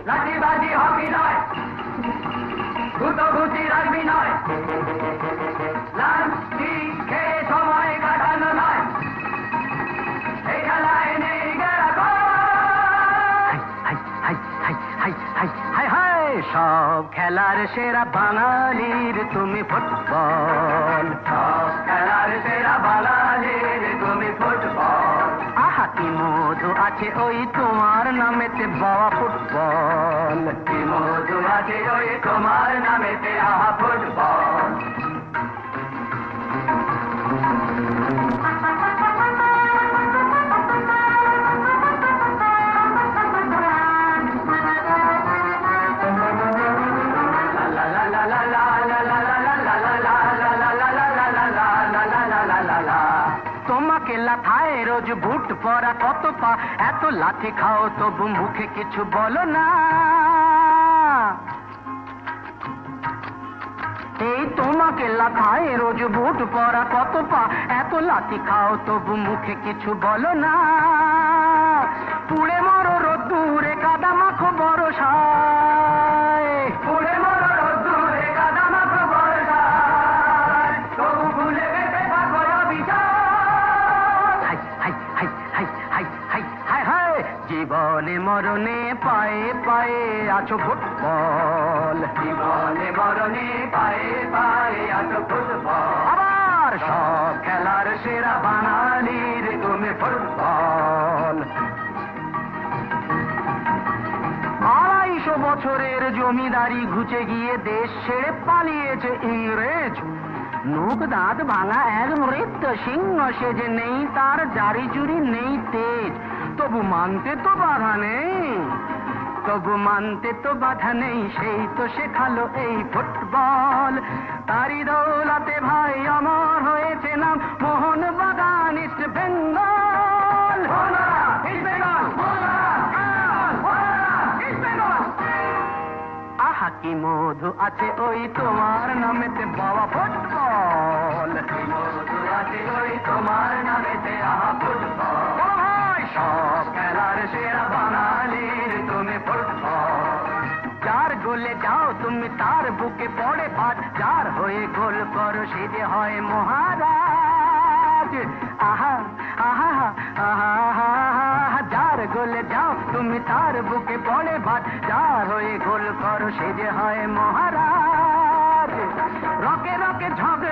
লাঠিবাজি hockey নয়, গুতগুতি রাখবি নয়, লাঠি খেয়ে সময় কাটানো নয়, এই খেলায় নেই সব খেলার সেরা বাঙালির তুমি ফুটবল, সব খেলার সেরা বাঙালির তুমি ফুটবল। আহা কি মধু আছে ওই তোমার নামেতে বাবা ফুটবল, কি মধু আছে ওই তোমার নামেতে আহা ফুটবল। তোমাকে লাথায় রোজ বুট পরা কত পা, এত লাঠি খাও তবু মুখে কিছু বলো না। এই তোমাকে লাথায় রোজ বুট পরা কত পা, এত লাঠি খাও তবু মুখে কিছু বলো না। পুড়ে মরো রোদ্দুরে কাদা মাখো বরসায়, পুড়ে মরো রোদ্দুরে কাদা মাখো বরসায়, তবু ভুলে বেঁচে থাকো অবিচার। জীবনে মরণে পায়ে পায়ে আছো ফুটবল, জীবনে মরণে পায়ে পায়ে আছো ফুটবল। আবার সব খেলার সেরা বাঙালির তুমি ফুটবল। 250 বছরের জমিদারি ঘুচে গিয়ে দেশ ছেড়ে পালিয়েছে ইংরেজ। মুখ দাঁত ভাঙা এক মৃত সিংহ সেজে, নেই তার জারি জুরি নেই তেজ, তবু মানতে তো বাধা নেই, তবু মানতে তো বাধা নেই, সেই তো শেখালো এই ফুটবল। তারি দৌলতে ভাই আমার হয়েছে নাম মোহনবাগান ইস্ট বেঙ্গল। আহা কি মধু আছে ওই তোমার নামেতে বাবা ফুটবল, কি মধু আছে ওই তোমার নামেতে আহা ফুটবল। সব খেলার সেরা বাঙালির তুমি ফুটবল। যার গোলে যাও তুমি তার বুকে পড়ে ভাত, যার হয়ে গোল করো সে যে হয় মহারাজ। আহা আহা আহা আহা, যার গোলে যাও তুমি তার বুকে পড়ে ভাত, যার হয়ে গোল করো সে যে হয় মহারাজ। রকে রকে ঝগড়া